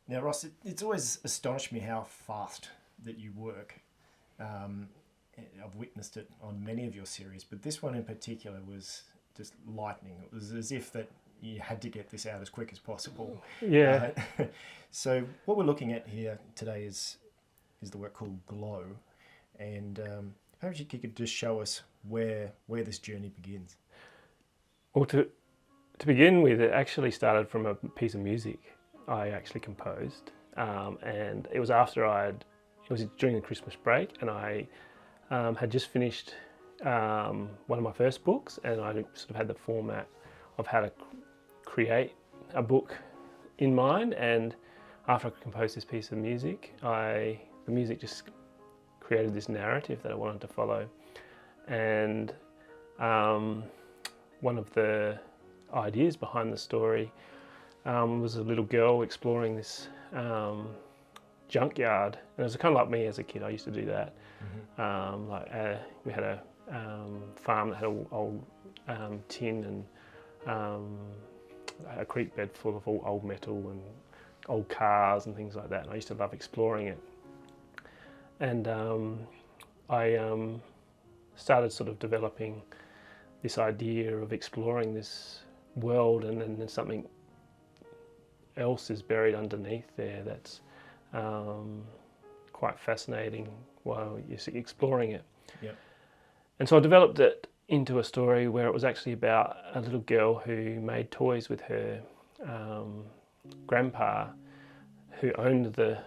Now, Ross, it's always astonished me how fast that you work. Um, I've witnessed it on many of your series, but this one in particular was just lightning. It was as if that you had to get this out as quick as possible. Yeah. So what we're looking at here today is the work called Glow, and perhaps you could just show us where this journey begins. Well, to begin with, it actually started from a piece of music I actually composed, and it was it was during the Christmas break, and I had just finished one of my first books, and I sort of had the format of how to create a book in mind. And after I composed this piece of music, the music just created this narrative that I wanted to follow. And one of the ideas behind the story was a little girl exploring this junkyard. And it was kind of like me as a kid. I used to do that. We had a farm that had an old tin and a creek bed full of all old metal and old cars and things like that. And I used to love exploring it. And I started sort of developing this idea of exploring this world, and then there's something else is buried underneath there that's quite fascinating while you're exploring it. Yep. And so I developed it into a story where it was actually about a little girl who made toys with her grandpa, who owned a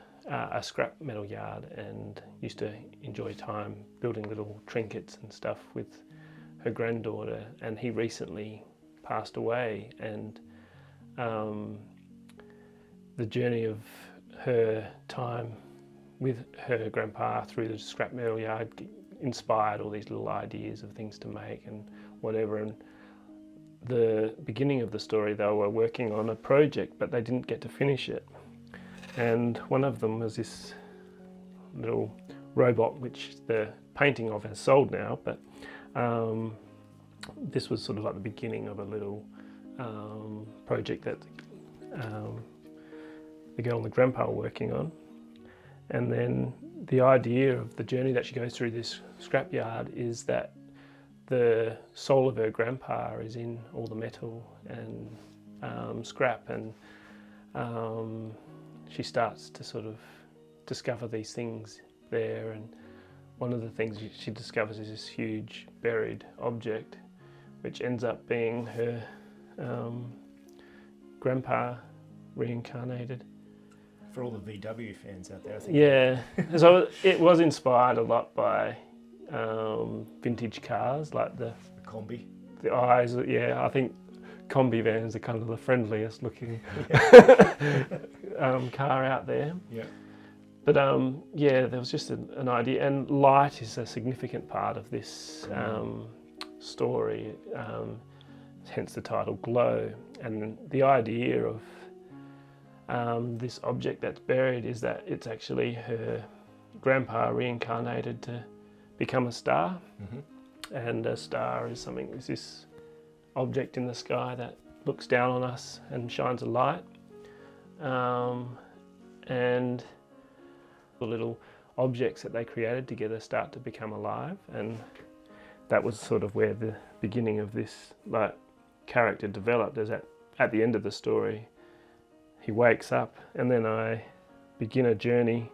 scrap metal yard and used to enjoy time building little trinkets and stuff with her granddaughter. And he recently passed away, and the journey of her time with her grandpa through the scrap metal yard inspired all these little ideas of things to make and whatever. And the beginning of the story, they were working on a project, but they didn't get to finish it. And one of them was this little robot, which the painting of has sold now, but this was sort of like the beginning of a little project that the girl and the grandpa were working on. And then the idea of the journey that she goes through this scrapyard is that the soul of her grandpa is in all the metal and scrap, and she starts to sort of discover these things there. And one of the things she discovers is this huge buried object, which ends up being her grandpa reincarnated. For all the VW fans out there, I think. Yeah, so it was inspired a lot by vintage cars, like the Combi. The eyes. Yeah, I think Combi vans are kind of the friendliest looking car out there. Yeah. But yeah, there was just an idea, and light is a significant part of this story, hence the title Glow. And the idea of this object that's buried is that it's actually her grandpa reincarnated to become a star. Mm-hmm. And a star is this object in the sky that looks down on us and shines a light. And the little objects that they created together start to become alive, and that was sort of where the beginning of this character developed. Is at the end of the story, he wakes up, and then I begin a journey.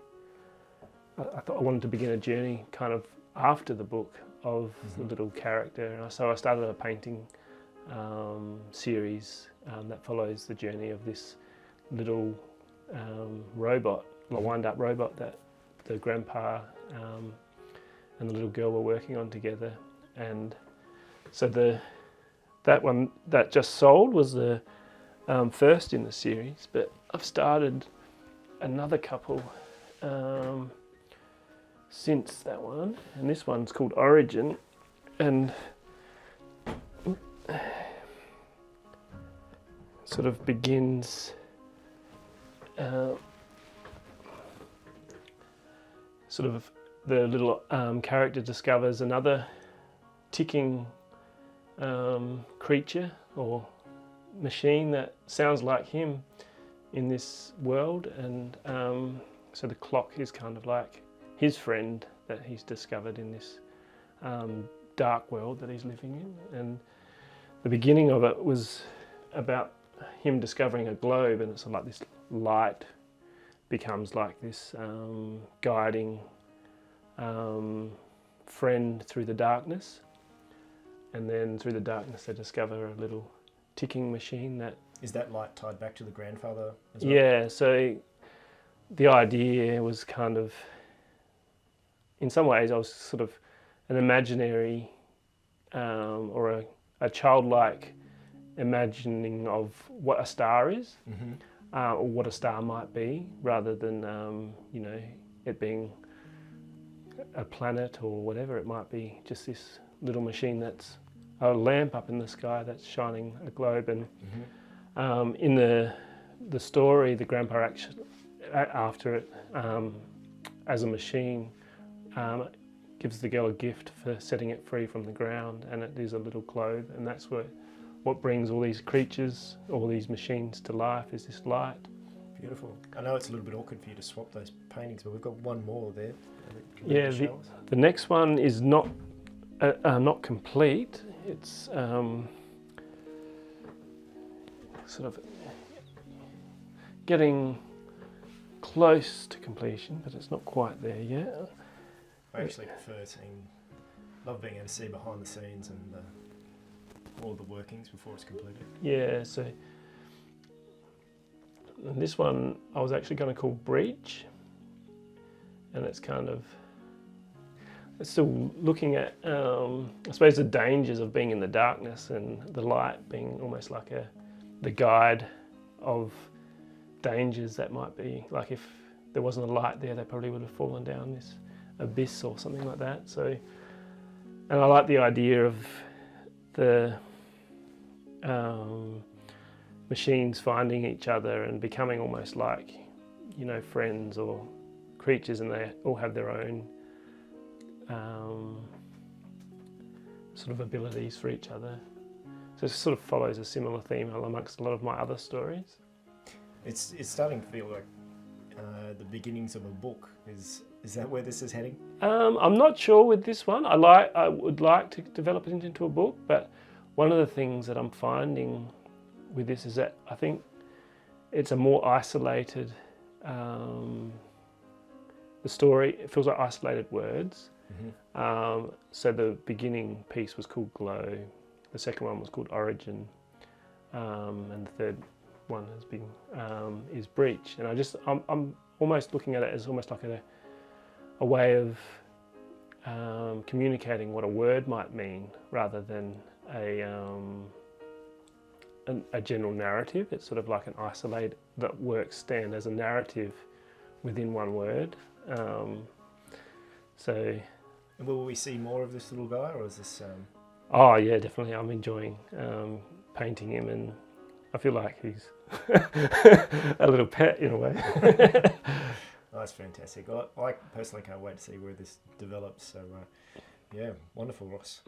I thought I wanted to begin a journey kind of after the book of the little character, and so I started a painting series that follows the journey of this little robot, a wind-up robot that the grandpa and the little girl were working on together. And so that one that just sold was the first in the series, but I've started another couple since that one, and this one's called Origin, and sort of begins sort of the little character discovers another ticking creature or machine that sounds like him, in this world, and so the clock is kind of like his friend that he's discovered in this dark world that he's living in. And the beginning of it was about him discovering a globe, and it's like this light becomes like this guiding friend through the darkness, and then through the darkness they discover a little ticking machine that... Is that light tied back to the grandfather as well? Yeah, so the idea was kind of, in some ways I was sort of an imaginary or a childlike imagining of what a star is, or what a star might be, rather than you know, it being a planet or whatever it might be. Just this little machine that's a lamp up in the sky that's shining a globe. And in the story, the grandpa actually, after it, as a machine, gives the girl a gift for setting it free from the ground, and it is a little globe, and that's what brings all these creatures, all these machines to life, is this light. Beautiful. I know it's a little bit awkward for you to swap those paintings, but we've got one more there. Yeah, the next one is not complete. It's sort of getting close to completion, but it's not quite there yet. I actually prefer love being able to see behind the scenes and all the workings before it's completed. Yeah, so this one I was actually going to call Breach, and it's kind of, it's still looking at I suppose the dangers of being in the darkness, and the light being almost like the guide of dangers that might be, like if there wasn't a light there, they probably would have fallen down this abyss or something like that. So, and I like the idea of the machines finding each other and becoming almost like, you know, friends or creatures, and they all have their own sort of abilities for each other. So it sort of follows a similar theme amongst a lot of my other stories. It's starting to feel like the beginnings of a book. Is that where this is heading? I'm not sure with this one. I would like to develop it into a book, but one of the things that I'm finding with this is that I think it's a more isolated, the story, it feels like isolated words. So the beginning piece was called Glow, the second one was called Origin, and the third one has been is Breach. And I'm almost looking at it as almost like a way of communicating what a word might mean, rather than a general narrative. It's sort of like an isolated, that works stand as a narrative within one word. So. And will we see more of this little guy, or is this? Oh yeah, definitely. I'm enjoying painting him, and I feel like he's a little pet in a way. Oh, that's fantastic. I personally can't wait to see where this develops. So, yeah, wonderful, Ross.